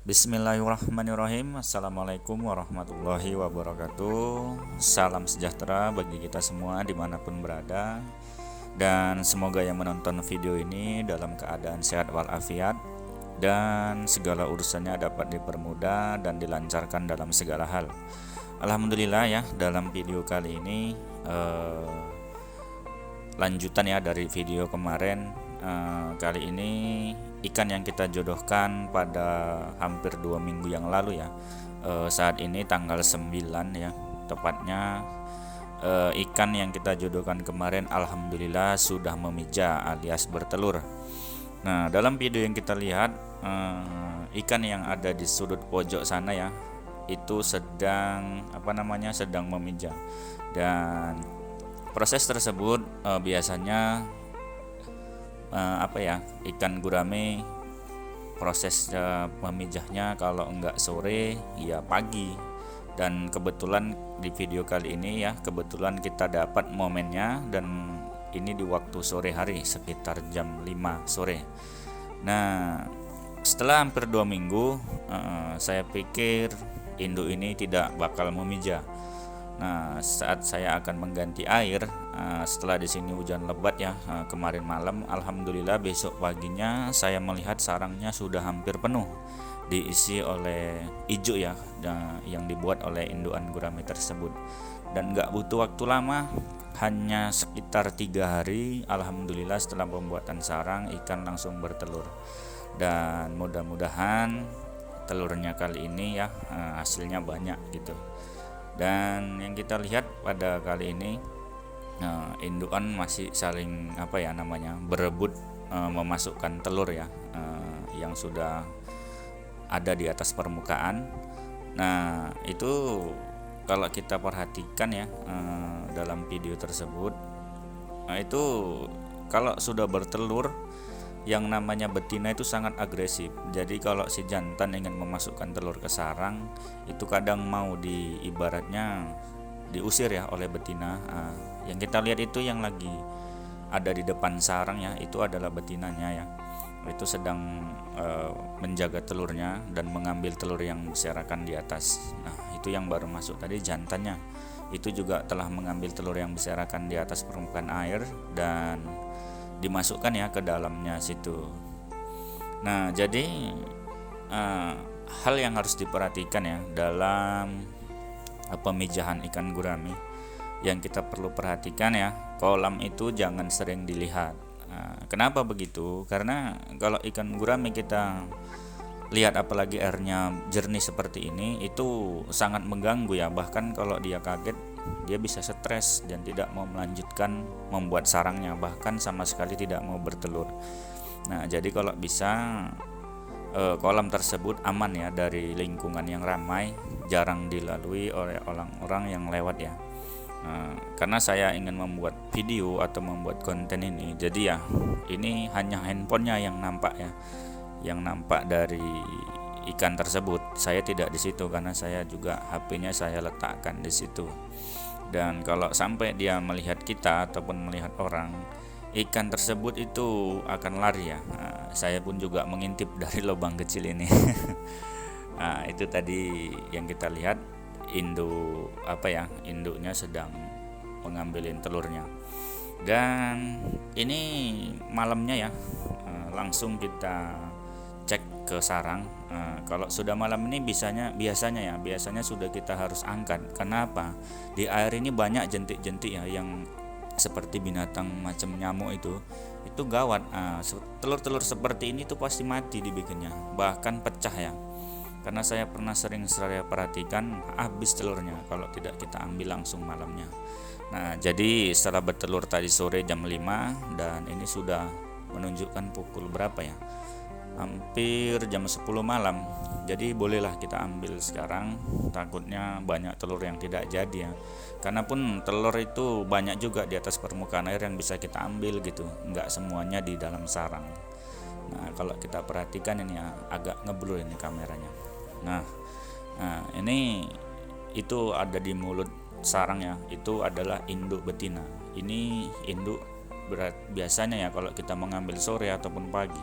Bismillahirrahmanirrahim. Assalamualaikum warahmatullahi wabarakatuh. Salam sejahtera bagi kita semua dimanapun berada. Dan semoga yang menonton video ini dalam keadaan sehat walafiat dan segala urusannya dapat dipermudah dan dilancarkan dalam segala hal. Alhamdulillah ya, dalam video kali ini lanjutan ya dari video kemarin. Kali ini ikan yang kita jodohkan pada hampir 2 minggu yang lalu ya. Saat ini tanggal 9 ya tepatnya. Ikan yang kita jodohkan kemarin alhamdulillah sudah memijah alias bertelur. Nah, dalam video yang kita lihat, ikan yang ada di sudut pojok sana ya itu sedang sedang memijah. Dan proses tersebut biasanya ikan gurame proses memijahnya kalau enggak sore ya pagi. Dan kebetulan di video kali ini ya kebetulan kita dapat momennya, dan ini di waktu sore hari sekitar jam 5 sore. Nah, setelah hampir 2 minggu saya pikir induk ini tidak bakal memijah. Nah, saat saya akan mengganti air, setelah di sini hujan lebat ya kemarin malam, alhamdulillah besok paginya saya melihat sarangnya sudah hampir penuh diisi oleh ijo ya, yang dibuat oleh indukan gurame tersebut. Dan nggak butuh waktu lama, hanya sekitar 3 hari, alhamdulillah setelah pembuatan sarang ikan langsung bertelur. Dan mudah-mudahan telurnya kali ini ya hasilnya banyak gitu. Dan yang kita lihat pada kali ini indukan masih saling berebut memasukkan telur ya, yang sudah ada di atas permukaan. Nah, itu kalau kita perhatikan ya dalam video tersebut, itu kalau sudah bertelur yang namanya betina itu sangat agresif. Jadi kalau si jantan ingin memasukkan telur ke sarang, itu kadang mau ibaratnya diusir ya oleh betina. Yang kita lihat itu yang lagi ada di depan sarang ya, itu adalah betinanya ya. Itu sedang menjaga telurnya dan mengambil telur yang berserakan di atas. Nah, itu yang baru masuk tadi jantannya. Itu juga telah mengambil telur yang berserakan di atas permukaan air dan dimasukkan ya ke dalamnya situ. Nah, jadi hal yang harus diperhatikan ya dalam pemijahan ikan gurame, yang kita perlu perhatikan ya, kolam itu jangan sering dilihat. Kenapa begitu? Karena kalau ikan gurame kita lihat apalagi airnya jernih seperti ini, itu sangat mengganggu ya. Bahkan kalau dia kaget, dia bisa stres dan tidak mau melanjutkan membuat sarangnya, bahkan sama sekali tidak mau bertelur. Nah, jadi kalau bisa kolam tersebut aman ya dari lingkungan yang ramai, jarang dilalui oleh orang-orang yang lewat ya. Karena saya ingin membuat video atau membuat konten ini, jadi ya ini hanya handphonenya yang nampak ya, yang nampak dari ikan tersebut. Saya tidak di situ karena saya juga HP-nya saya letakkan di situ. Dan kalau sampai dia melihat kita ataupun melihat orang, ikan tersebut itu akan lari ya. Saya pun juga mengintip dari lubang kecil ini. Nah, itu tadi yang kita lihat, induknya sedang mengambilin telurnya. Dan ini malamnya ya langsung kita cek ke sarang. Kalau sudah malam ini biasanya sudah kita harus angkat. Kenapa? Di air ini banyak jentik-jentik ya yang seperti binatang macam nyamuk itu gawat. Telur-telur seperti ini tuh pasti mati dibikinnya, bahkan pecah ya. Karena saya pernah sering saya perhatikan, habis telurnya kalau tidak kita ambil langsung malamnya. Nah, jadi setelah bertelur tadi sore jam 5, dan ini sudah menunjukkan pukul berapa ya, hampir jam 10 malam. Jadi bolehlah kita ambil sekarang, takutnya banyak telur yang tidak jadi ya. Karena pun telur itu banyak juga di atas permukaan air yang bisa kita ambil gitu, nggak semuanya di dalam sarang. Nah, kalau kita perhatikan ini ya, agak ngeblur ini kameranya. Nah, ini itu ada di mulut sarang ya, itu adalah induk betina. Ini induk biasanya ya kalau kita mengambil sore ataupun pagi,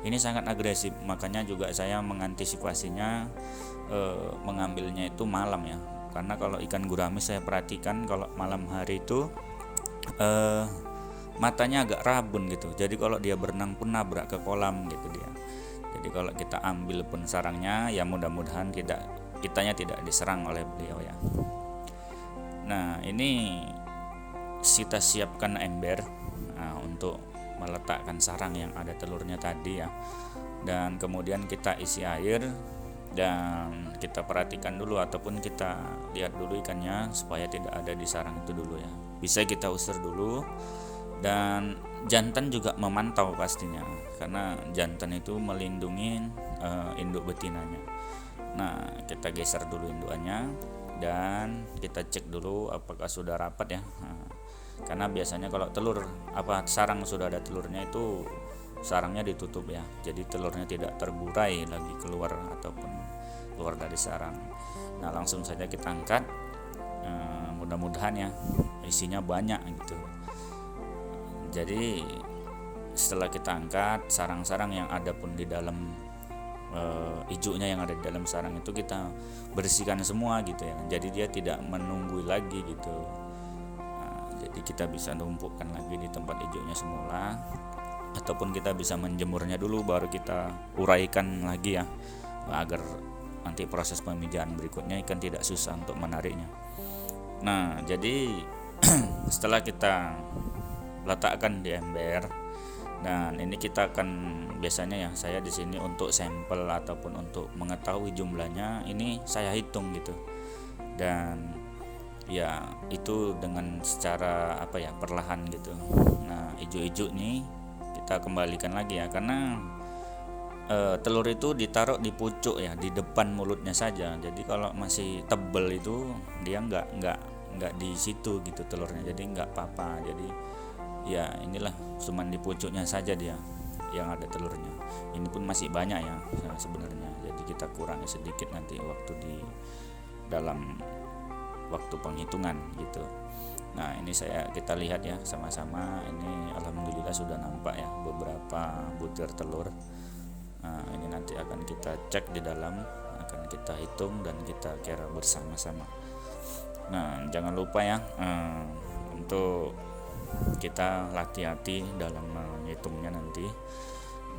ini sangat agresif. Makanya juga saya mengantisipasinya, mengambilnya itu malam ya, karena kalau ikan gurame saya perhatikan kalau malam hari itu matanya agak rabun gitu, jadi kalau dia berenang pun nabrak ke kolam gitu dia. Jadi kalau kita ambil pun sarangnya, ya mudah-mudahan kitanya tidak diserang oleh beliau ya. Nah, ini kita siapkan ember untuk meletakkan sarang yang ada telurnya tadi ya. Dan kemudian kita isi air dan kita perhatikan dulu ataupun kita lihat dulu ikannya supaya tidak ada di sarang itu dulu ya. Bisa kita usir dulu, dan jantan juga memantau pastinya, karena jantan itu melindungi induk betinanya. Nah, kita geser dulu indukannya dan kita cek dulu apakah sudah rapat ya. Karena biasanya kalau sarang sudah ada telurnya itu sarangnya ditutup ya, jadi telurnya tidak terburai lagi keluar dari sarang. Nah, langsung saja kita angkat, mudah-mudahan ya isinya banyak gitu. Jadi setelah kita angkat, sarang-sarang yang ada pun di dalam ijunya yang ada di dalam sarang itu kita bersihkan semua gitu ya, jadi dia tidak menunggu lagi gitu. Jadi kita bisa numpukkan lagi di tempat hijaunya semula, ataupun kita bisa menjemurnya dulu baru kita uraikan lagi ya, agar nanti proses pemijahan berikutnya ikan tidak susah untuk menariknya. Nah, jadi setelah kita letakkan di ember, dan ini kita akan biasanya ya, saya di sini untuk sampel ataupun untuk mengetahui jumlahnya ini saya hitung gitu. Dan ya itu dengan secara perlahan gitu. Nah, ijo-ijo nih kita kembalikan lagi ya, karena telur itu ditaruh di pucuk ya, di depan mulutnya saja. Jadi kalau masih tebel itu dia nggak di situ gitu telurnya, jadi nggak apa-apa. Jadi ya inilah cuman di pucuknya saja dia yang ada telurnya. Ini pun masih banyak ya sebenarnya, jadi kita kurangi sedikit nanti waktu di dalam waktu penghitungan gitu. Nah, ini kita lihat ya sama-sama. Ini alhamdulillah sudah nampak ya beberapa butir telur. Nah, ini nanti akan kita cek di dalam, akan kita hitung dan kita kira bersama-sama. Nah, jangan lupa ya untuk kita hati-hati dalam menghitungnya nanti.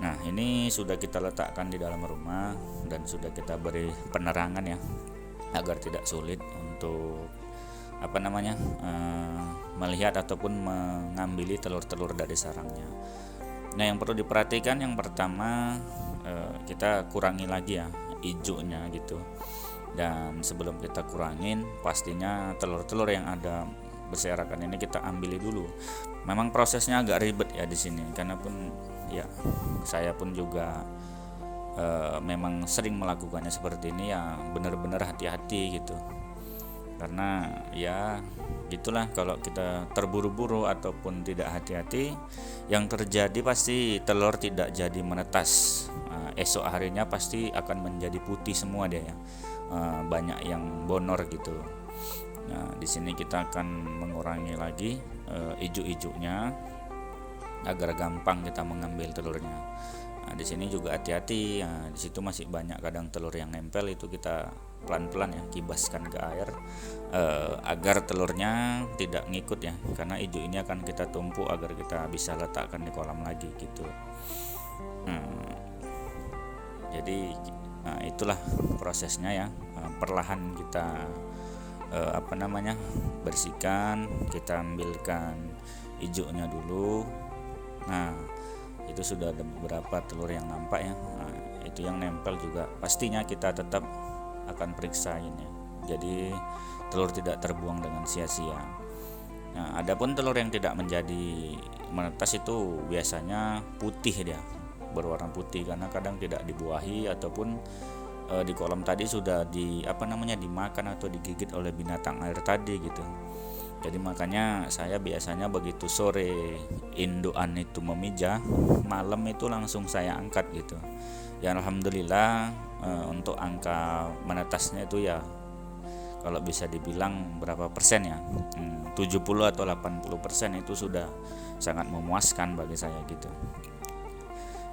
Nah, ini sudah kita letakkan di dalam rumah dan sudah kita beri penerangan ya, agar tidak sulit untuk melihat ataupun mengambil telur-telur dari sarangnya. Nah, yang perlu diperhatikan yang pertama, kita kurangi lagi ya ijunya gitu. Dan sebelum kita kurangin, pastinya telur-telur yang ada berserakan ini kita ambil dulu. Memang prosesnya agak ribet ya di sini, karena pun ya saya pun juga memang sering melakukannya seperti ini ya, benar-benar hati-hati gitu. Karena ya gitulah, kalau kita terburu-buru ataupun tidak hati-hati, yang terjadi pasti telur tidak jadi menetas. Esok harinya pasti akan menjadi putih semua dia ya, banyak yang bonor gitu. Nah, di sini kita akan mengurangi lagi ijuk-ijuknya agar gampang kita mengambil telurnya. Nah, di sini juga hati-hati. Nah, di situ masih banyak kadang telur yang nempel, itu kita pelan-pelan ya kibaskan ke air agar telurnya tidak ngikut ya, karena ijuk ini akan kita tumpuk agar kita bisa letakkan di kolam lagi gitu. Jadi itulah prosesnya ya, perlahan kita bersihkan, kita ambilkan ijunya dulu. Nah, itu sudah ada beberapa telur yang nampak ya. Nah, itu yang nempel juga pastinya kita tetap akan periksain ya, jadi telur tidak terbuang dengan sia-sia. Nah, adapun telur yang tidak menjadi menetas itu biasanya putih, dia berwarna putih karena kadang tidak dibuahi ataupun di kolam tadi sudah dimakan atau digigit oleh binatang air tadi gitu. Jadi makanya saya biasanya begitu sore indukan itu memijah, malam itu langsung saya angkat gitu. Ya alhamdulillah untuk angka menetasnya itu ya kalau bisa dibilang berapa persen ya, 70 atau 80% itu sudah sangat memuaskan bagi saya gitu.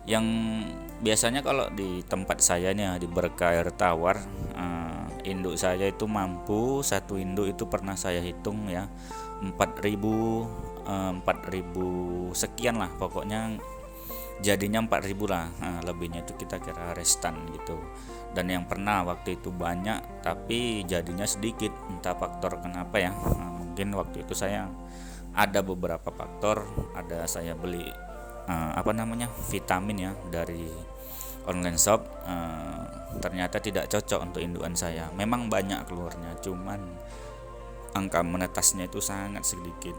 Yang biasanya kalau di tempat saya nih ya, di Berkah Air Tawar, induk saya itu mampu, satu induk itu pernah saya hitung ya 4.000, 4.000 sekian lah pokoknya, jadinya 4.000 lah. Lebihnya itu kita kira restan gitu. Dan yang pernah waktu itu banyak tapi jadinya sedikit, entah faktor kenapa ya. Mungkin waktu itu saya ada beberapa faktor, ada saya beli vitamin ya dari online shop, ternyata tidak cocok untuk indukan saya. Memang banyak keluarnya, cuman angka menetasnya itu sangat sedikit.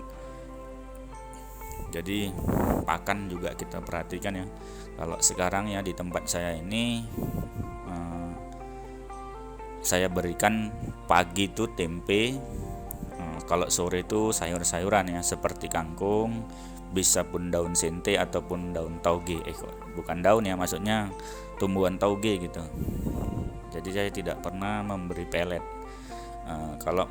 Jadi pakan juga kita perhatikan ya. Kalau sekarang ya di tempat saya ini, saya berikan pagi itu tempe, kalau sore itu sayur-sayuran ya seperti kangkung, bisa pun daun sente ataupun daun tauge. Bukan daun ya, maksudnya tumbuhan tauge gitu. Jadi saya tidak pernah memberi pelet kalau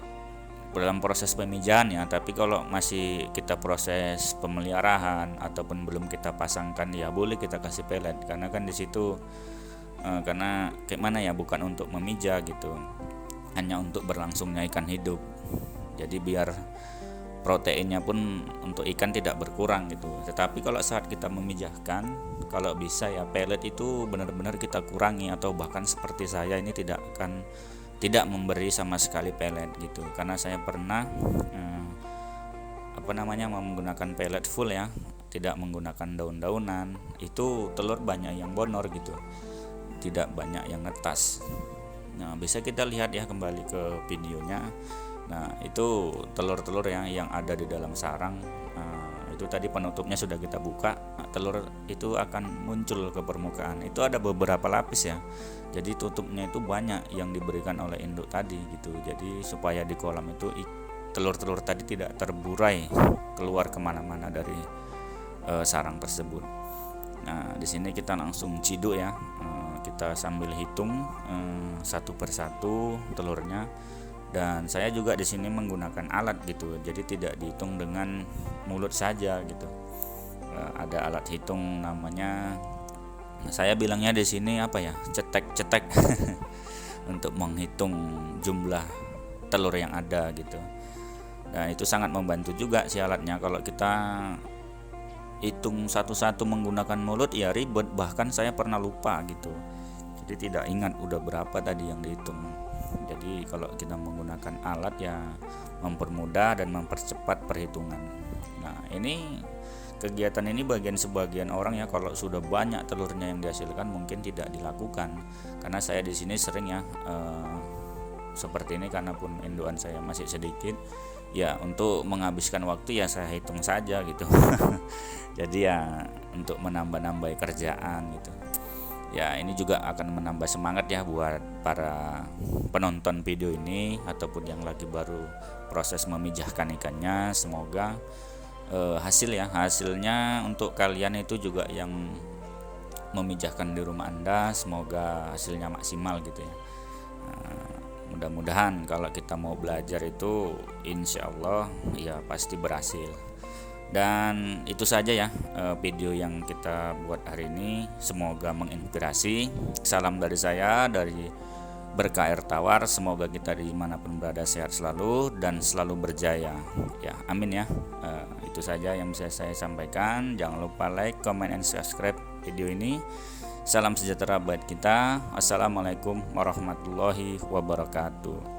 dalam proses pemijahan ya. Tapi kalau masih kita proses pemeliharaan ataupun belum kita pasangkan ya boleh kita kasih pelet, karena kan di situ karena kayak mana ya, bukan untuk memijah gitu, hanya untuk berlangsungnya ikan hidup. Jadi biar proteinnya pun untuk ikan tidak berkurang gitu. Tetapi kalau saat kita memijahkan, kalau bisa ya pelet itu benar-benar kita kurangi, atau bahkan seperti saya ini tidak memberi sama sekali pelet gitu. Karena saya pernah menggunakan pelet full ya, tidak menggunakan daun-daunan, itu telur banyak yang bonor gitu, tidak banyak yang netas. Nah, bisa kita lihat ya kembali ke videonya. Nah, itu telur-telur yang ada di dalam sarang. Itu tadi penutupnya sudah kita buka. Telur itu akan muncul ke permukaan. Itu ada beberapa lapis ya. Jadi tutupnya itu banyak yang diberikan oleh induk tadi gitu. Jadi supaya di kolam itu telur-telur tadi tidak terburai keluar kemana-mana dari sarang tersebut. Nah, di sini kita langsung ciduk ya. Kita sambil hitung satu persatu telurnya. Dan saya juga di sini menggunakan alat gitu, jadi tidak dihitung dengan mulut saja gitu. Ada alat hitung namanya, saya bilangnya di sini cetek untuk menghitung jumlah telur yang ada gitu. Dan itu sangat membantu juga si alatnya. Kalau kita hitung satu-satu menggunakan mulut ya ribet, bahkan saya pernah lupa gitu. Jadi tidak ingat udah berapa tadi yang dihitung. Jadi kalau kita menggunakan alat ya mempermudah dan mempercepat perhitungan. Nah, ini kegiatan ini sebagian orang ya, kalau sudah banyak telurnya yang dihasilkan mungkin tidak dilakukan. Karena saya di sini sering ya seperti ini, karena pun indukan saya masih sedikit. Ya untuk menghabiskan waktu ya saya hitung saja gitu. Jadi ya untuk menambah-nambah kerjaan gitu. Ya ini juga akan menambah semangat ya buat para penonton video ini ataupun yang lagi baru proses memijahkan ikannya. Semoga hasilnya untuk kalian itu juga yang memijahkan di rumah Anda, semoga hasilnya maksimal gitu ya. Mudah-mudahan kalau kita mau belajar itu insya Allah ya pasti berhasil. Dan itu saja ya video yang kita buat hari ini, semoga menginspirasi. Salam dari saya, dari Berkah Air Tawar. Semoga kita dimanapun berada sehat selalu dan selalu berjaya ya, amin ya. Itu saja yang bisa saya sampaikan. Jangan lupa like, comment, and subscribe video ini. Salam sejahtera buat kita. Assalamualaikum warahmatullahi wabarakatuh.